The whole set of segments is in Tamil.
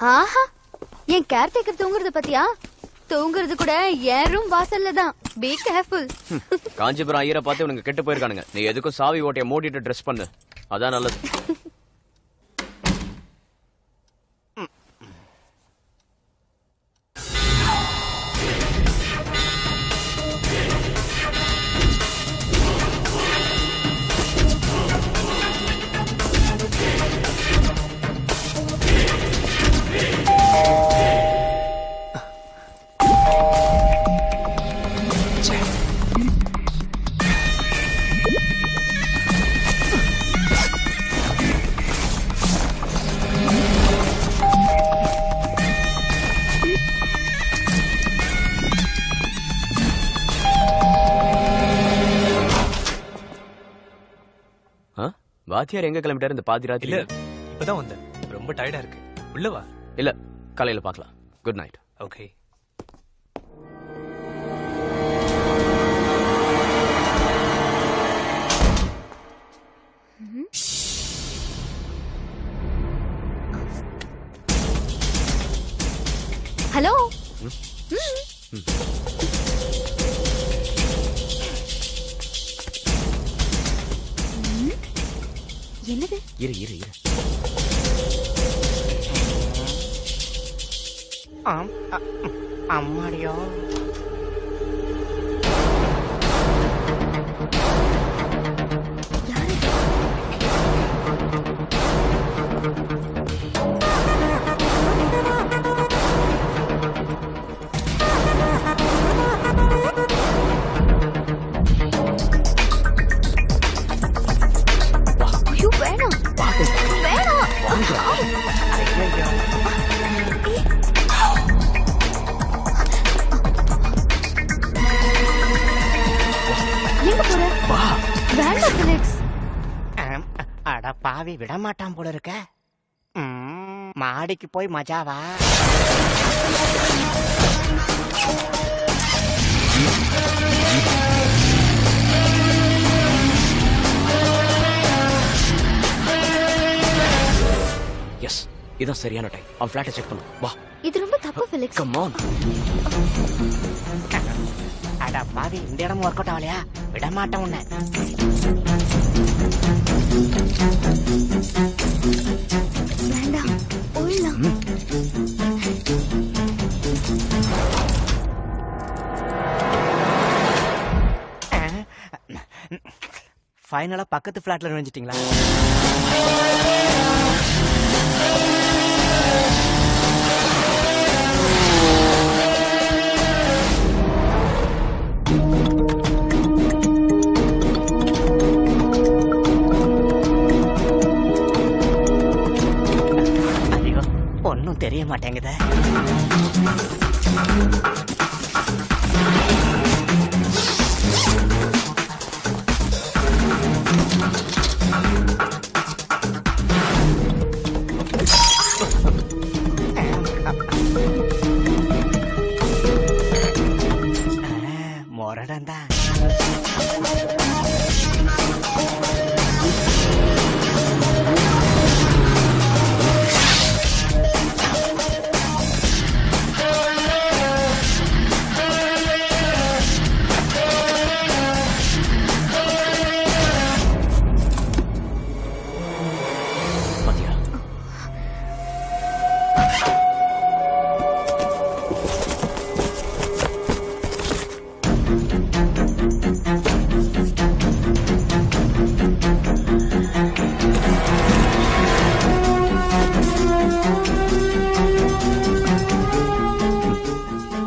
ஆஹா, என் கேர்டேக்கர் தூங்குறது பத்தியா? தூங்குறது கூட என் ரூம் வாசல்ல தான். Be careful. காஞ்சிபுரம் ஐயரை பார்த்து உனக்கு கெட்டு போயிருக்கானுங்க. நீ எதுக்கும் சாவி ஓட்டைய மூடிட்டு ட்ரெஸ் பண்ணு, அதான் நல்லது. வாத்தியார் எங்க கிளம்பிட்டாரு இந்த பாதி ராத்திரி? இல்ல, இப்பதான் வந்தேன். ரொம்ப டயர்டா இருக்கு. உள்ளவா? இல்ல, காலையில பார்க்கலாம். Good night. ஓகே. ஹலோ. என்னது? இரு இரு இரு. அம்மாடியோ. ஐயோ வேணாம் வேணாம். எங்க போற? வேண்டாம் ஃபிலிக்ஸ். அட பாவி, விட மாட்டான் போல இருக்க. மாடிக்கு போய் மஜாவா? எஸ், இதான் சரியான டைம். அவன் ஃபிளாட்டை செக் பண்ணு. வா. இது ரொம்ப தப்பு ஃபிலிக்ஸ். Come on. அட பாவி, இந்த இடமும் ஒர்க் அவுட் ஆகலையா? விட மாட்டேன் உன்னை. வேண்டாம், போயிடலாம். ஃபைனலா பக்கத்து ஃபிளாட்ல நுழைஞ்சிட்டீங்களா? ஐயோ, ஒன்னும் தெரிய மாட்டேங்குதே. மொரடன் தான்.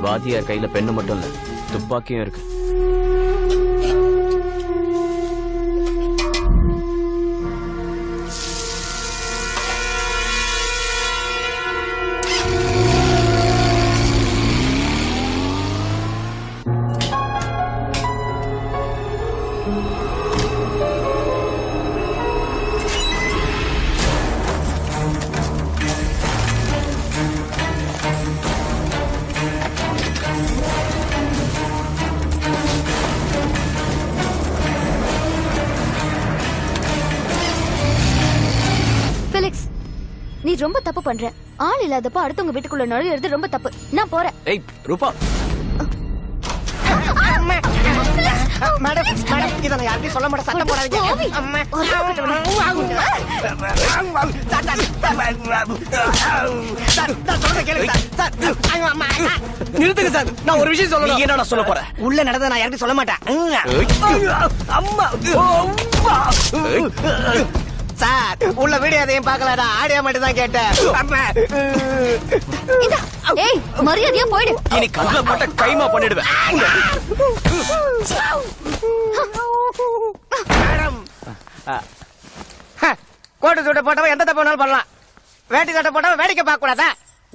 வாத்தியார் கையில பெண்ணு மட்டும் இல்ல, துப்பாக்கியும் இருக்கு. நீ ரொம்ப தப்பு பண்ற. ஆள் இல்லாதப்ப அடுத்தவங்க வீட்டுக்குள்ள நுழையிறது ரொம்ப தப்பு. நான் போறேன். ஏய் ரூபா, மேடம் மேடம் இத நான் யார்கிட்டயும் சொல்ல மாட்டேன். சத்தம் போடாதீங்க. நிறுத்துங்க சார், நான் ஒரு விஷயம் சொல்லணும். நீ என்னடா சொல்ல போற? உள்ள நடந்தத நான் யார்கிட்டயும் சொல்ல மாட்டேன். அம்மா சார் உள்ள வீடியோ எதையும் பார்க்கலடா, ஆடியோ மட்டும் தான் கேட்டேன். ஏய் மரியாதையா போயிடு. இனி கண்ணுல போட்ட கைமா பண்ணிடுவேன். மேடம் கோட்டு சூட்டை போட்டவன் எந்த தப்பு வேணாலும் பண்ணலாம். வேட்டி சட்டை போட்டவன் வேடிக்கை பார்க்க கூடாதா?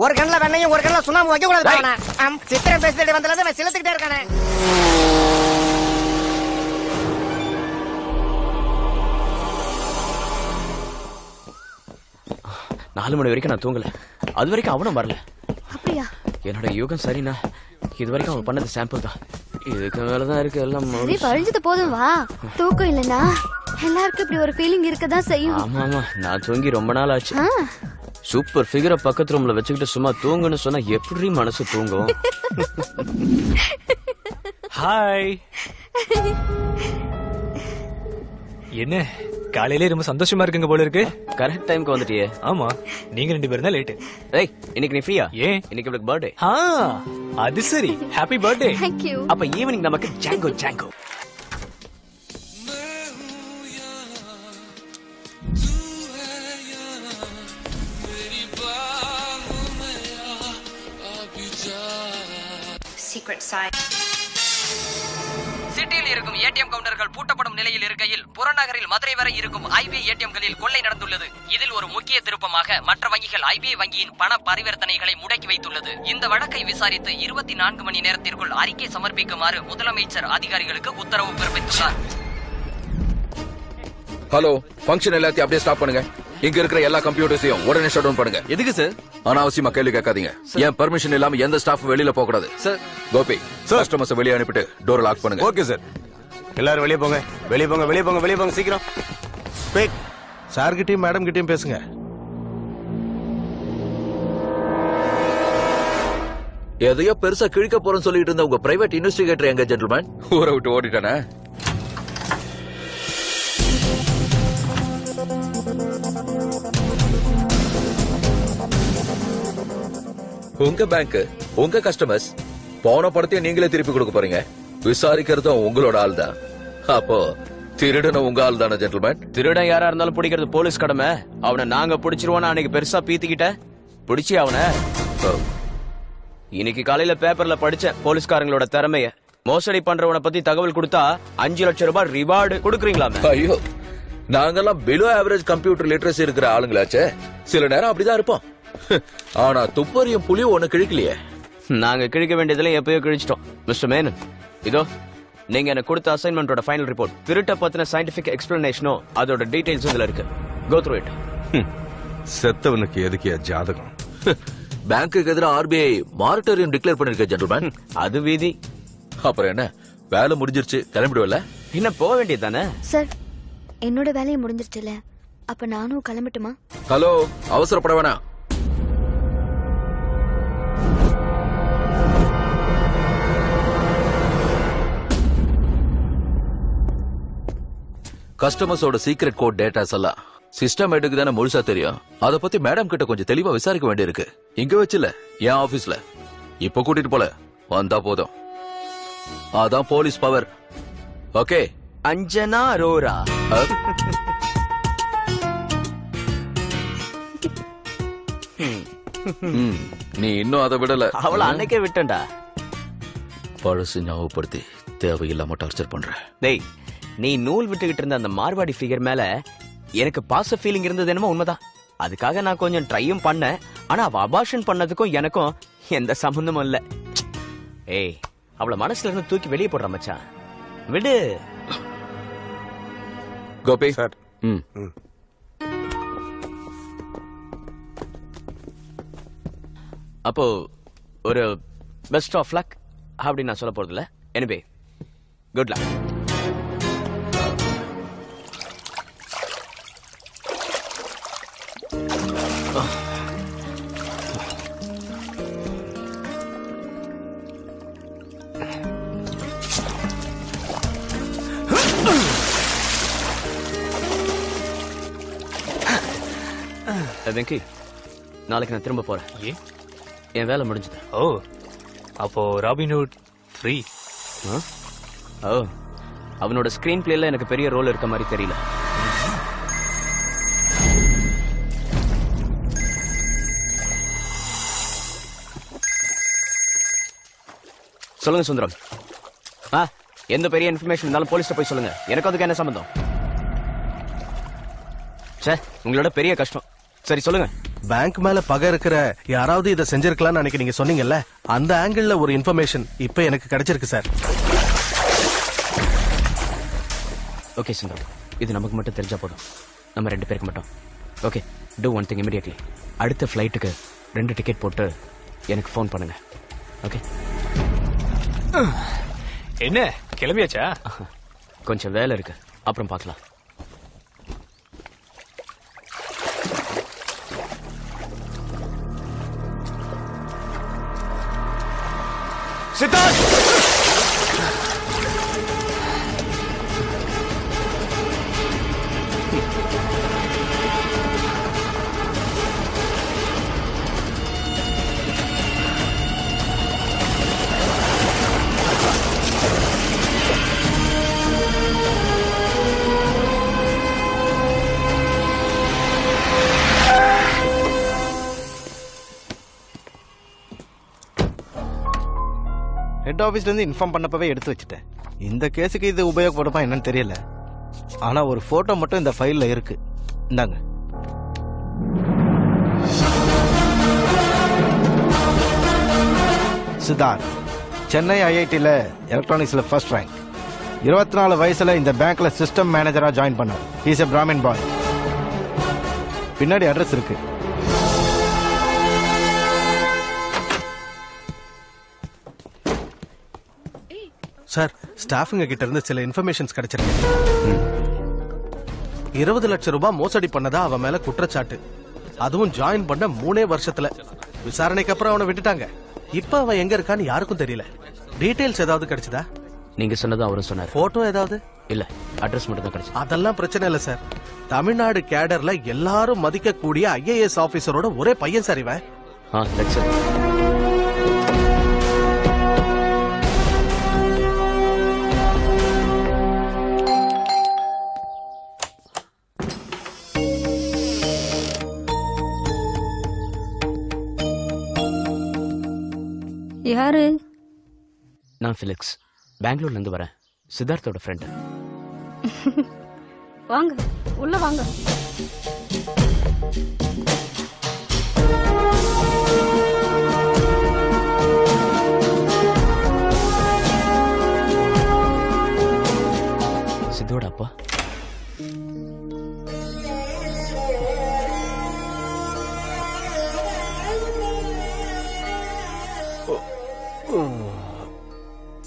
ஒரு கண்ணில் வெண்ணையும் ஒரு கண்ணில் சுண்ணாம்பு வைக்க கூடாது. சித்திரம் பேசிட்டு வந்ததுல சிலத்துக்கிட்டே இருக்கானே. 4 மணி வரைக்கும் நான் தூங்கல. அது வரைக்கும் அவனும் வரல. அப்படியா? என்னோட யோகம் சரினா இது வரைக்கும் அவன் பண்ணது சாம்பிள் தான். இதுக்கு மேலதான் இருக்கு எல்லாம். சரி பழிஞ்சது போதும் வா. தூக்கம் இல்லனா எல்லாருக்கும் இப்படி ஒரு ஃபீலிங் இருக்கதான் செய்யும். ஆமா ஆமா, நான் தூங்கி ரொம்ப நாள் ஆச்சு. சூப்பர் ஃபிகரை பக்கத்து ரூம்ல வச்சுக்கிட்டு சும்மா தூங்குன்னு சொன்னா எப்படி மனசு தூங்கும்? ஹாய். என்ன காலையிலே ரொம்ப சந்தோஷமா இருக்குங்க போல இருக்கு. கரெக்ட் டைம்க்கு வந்துட்டியே. ஆமா, நீங்க 2 பேரும் தான் லேட். ஏய் இன்னைக்கு நீ ஃப்ரீயா? ஏன்? இன்னைக்கு உங்களுக்கு பர்த்டே. அது சரி, ஹாப்பி பர்த்டே. Thank you. அப்ப ஈவினிங் நமக்கு ஜாங்கோ ஜாங்கோ. Secret side. சிட்டியில் இருக்கும் ஏடிஎம் கவுண்டர்கள் பூட்டப்படும் நிலையில் இருக்கையில் புறநகரில் மதுரை வரை இருக்கும் ஐபிஐ ஏடிஎம்களில் கொள்ளை நடந்துள்ளது. இதில் ஒரு முக்கிய திருப்பமாக மற்ற வங்கிகள் ஐபிஐ வங்கியின் பண பரிவர்த்தனைகளை முடக்கி வைத்துள்ளது. இந்த வழக்கை விசாரித்து 24 மணி நேரத்திற்குள் அறிக்கை சமர்ப்பிக்குமாறு முதலமைச்சர் அதிகாரிகளுக்கு உத்தரவு பிறப்பித்துள்ளார். ஹலோ, ஃபங்க்ஷன் எல்லாத்தையும் அப்படியே ஸ்டாப் பண்ணுங்க. இங்க இருக்கிற எல்லா கம்ப்யூட்டர்ஸையும் உடனே ஷட் டவுன் பண்ணுங்க. எதுக்கு சார்? அனாவசியமா கேள்வி கேட்காதீங்க. என் பெர்மிஷன் இல்லாம எந்த ஸ்டாஃப் வெளியில போக கூடாது. சார். கோபி, கஸ்டமர்ஸ் வெளியே அனுப்பிட்டு டோர் லாக் பண்ணுங்க. Okay sir. எல்லாரும் வெளியே போங்க, வெளியே போங்க, வெளியே போங்க, வெளியே போங்க, சீக்கிரம். குயிக். சார் கிட்டயும் மேடம் கிட்டயும் பேசுங்க. எதையோ பெருசா கிழிக்க போறேன்னு சொல்லிட்டு இருந்த உங்க பிரைவேட் இன்வெஸ்டிகேட்டர் எங்க ஜென்டில்மேன்? ஊரை விட்டு ஓடிட்டானே. உங்க பேங்க், உங்க கஸ்டமர்ஸ், போன படத்தையும் நீங்களே திருப்பி கொடுக்க போறீங்க. விசாரிக்கிறதும் உங்களோட ஆள் தான். அப்போ திருடன உங்க ஆள் தானே ஜென்டில்மேன்? திருடன் யாரா இருந்தாலும் பிடிக்கிறது போலீஸ் கடமை. அவனை நாங்க பிடிச்சிருவோம். அன்னைக்கு பெருசா பீத்திக்கிட்ட பிடிச்சி அவனை. இன்னைக்கு காலையில பேப்பர்ல படிச்ச போலீஸ்காரங்களோட திறமைய. மோசடி பண்றவனை பத்தி தகவல் கொடுத்தா 5 லட்சம் ரூபாய் ரிவார்டு கொடுக்குறீங்களாமே. ஐயோ, நாங்கெல்லாம் பிலோ ஆவரேஜ் கம்ப்யூட்டர் லிட்டரசி இருக்கிற ஆளுங்களாச்சே. சில நேரம் அப்படிதான் இருப்போம். ஆனா துப்பறியும் புலியும் ஒண்ணு கிழிக்கலையே. நாங்க கிழிக்க வேண்டியதுல எப்பயோ கிழிச்சிட்டோம். மிஸ்டர் மேனன், இதோ நீங்க எனக்கு கொடுத்த அசைன்மெண்டோட ஃபைனல் ரிப்போர்ட். திருட்ட பத்தின சயின்டிபிக் எக்ஸ்பிளனேஷனும் அதோட டீடைல்ஸும் இதுல இருக்கு. Go through it. செத்தவனுக்கு எதுக்கியா ஜாதகம்? பேங்க்குக்கு எதிராக ஆர்பிஐ மாரட்டோரியம் டிக்ளேர் பண்ணிருக்க ஜென்டில்மேன். அது வீதி. அப்புறம் என்ன, வேலை முடிஞ்சிருச்சு, கிளம்பிடுவல? இன்னும் போக வேண்டியது தானே? சார் என்னோட வேலையை முடிஞ்சிருச்சுல, அப்ப நானும் கிளம்பட்டுமா? ஹலோ, அவசரப்பட வேணாம். கஸ்டமர்ஸோட சீக்ரெட் கோட் டேட்டாஸ் எல்லாம் சிஸ்டமேட்டுக்கு தானே முழுசா தெரியும். அத பத்தி மேடம் கிட்ட கொஞ்சம் தெளிவா விசாரிக்க வேண்டியிருக்கு. இங்க வச்சுல, என் ஆபீஸ்ல. இப்ப கூட்டிட்டு போல, வந்தா போதும். அதான் police power. Okay. Anjana Arora. நீ இன்னும் அதை விடல. அவளை அன்னைக்கே விட்டண்டா. பழசு ஞாபகப்படுத்தி தேவையில்லாம டார்ச்சர் பண்ற. டேய், நீ நூல் விட்டுக்கிட்டு இருந்த அந்த மார்வாடி ஃபிகர் மேல எனக்கு பாச ஃபீலிங் இருந்தது என்னமோ உண்மைதான். அதுக்காக நான் கொஞ்சம் ட்ரையும் பண்ணேன். ஆனா அவ அபார்ஷன் பண்ணதுக்கும் எனக்கும் எந்த சம்பந்தமும் இல்ல. ஏய், அவளை மனசுல இருந்து தூக்கி வெளியே போடுற மச்சான், விடு. கோபி சார். அப்போ ஒரு பெஸ்ட் ஆஃப் லக் அப்படின்னு நான் சொல்ல போறது இல்ல. Anyway, good luck. வெங்கி, நாளைக்கு நான் திரும்ப போறேன். ஏன்? என் வேலை முடிஞ்சது. ஓ, அப்போ ராபின்ஹுட் ஃப்ரீ. ஓ, அவனோட ஸ்கிரீன் பிளேல எனக்கு பெரிய ரோல் இருக்க மாதிரி தெரியல. சொல்லுங்க சுந்தரம். எந்த பெரிய இன்ஃபர்மேஷன் இருந்தாலும் போலீஸ்ல போய் சொல்லுங்க. எனக்கு அதுக்கு என்ன சம்பந்தம்? உங்களோட பெரிய கஷ்டம். சரி சொல்லுங்க. பேங்க் மேல பகை இருக்கிற யாராவது இதை செஞ்சிருக்கலாம்னு அன்னைக்கு நீங்க சொன்னீங்கல்ல, அந்த ஆங்கிள் ஒரு இன்ஃபர்மேஷன் இப்ப எனக்கு கிடைச்சிருக்கு சார். ஓகே சுந்தரம், இது நமக்கு மட்டும் தெரிஞ்சா போதும். நம்ம 2 பேருக்கு மட்டும். Okay, do one thing immediately. அடுத்த ஃபிளைட்டுக்கு 2 டிக்கெட் போட்டு எனக்கு ஃபோன் பண்ணுங்க. ஓகே? என்ன கிளம்பியாச்சா? கொஞ்சம் வேலை இருக்கு, அப்புறம் பார்க்கலாம். சித்தார்த், ஹெட் ஆபீஸ்ல இருந்து இன்ஃபார்ம் பண்ணப்பவே எடுத்து வச்சுட்டேன். இந்த கேஸுக்கு இது உபயோகப்படுமா என்னன்னு தெரியல. ஆனா ஒரு போட்டோ மட்டும் இந்த ஃபைல்ல இருக்கு. இந்தாங்க. சித்தார்த், சென்னை ஐஐடில எலக்ட்ரானிக்ஸ்ல ஃபர்ஸ்ட் ரேங்க். 24 வயசுல இந்த பேங்க்ல சிஸ்டம் மேனேஜரா ஜாயின் பண்ணார். He is a Brahmin boy. பின்னாடி அட்ரஸ் இருக்கு. சார், ஸ்டாஃபுங்க கிட்ட இருந்து சில இன்ஃபர்மேஷன்ஸ் கிடைச்சிருக்கு. 20 லட்சம் ரூபாய் மோசடி பண்ணதா அவன் மேல குற்றச்சாட்டு. அதுவும் ஜாயின் பண்ண 3 வருஷத்துல. விசாரணைக்கு அப்புறம் அவனை விட்டுட்டாங்க. இப்ப அவன் எங்க இருக்கான்னு யாருக்கும் தெரியல. டீடைல்ஸ் ஏதாவது கிடைச்சதா? நீங்க சொன்னது அவரும் சொன்னார். போட்டோ ஏதாவது? இல்ல, அட்ரஸ் மட்டும் தான் கிடைச்சது. அதெல்லாம் பிரச்சனை இல்ல சார். தமிழ்நாடு கேடர்ல எல்லாரும் மதிக்கக்கூடிய IAS ஆபீசரோட ஒரே பையன் சார் இவன். that's it. யாரு? நான் ஃபிலிக்ஸ், பெங்களூர்ல இருந்து வரேன். சித்தார்த்தோட ஃப்ரெண்ட். வாங்க, உள்ள வாங்க. சித்தோட அப்பா.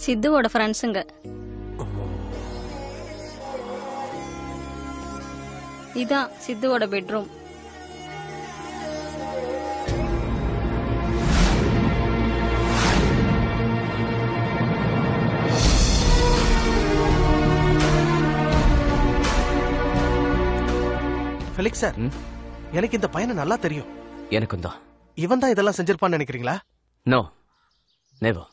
சித்துவோட ஃப்ரெண்ட்ஸுங்க. இதான் சித்துவோட பெட்ரூம். ஃபெலிக்ஸ் சார், எனக்கு இந்த பையனை நல்லா தெரியும். எனக்கும் தான். இவன் தான் இதெல்லாம் செஞ்சிருப்பான்னு நினைக்கிறீங்களா? No, never.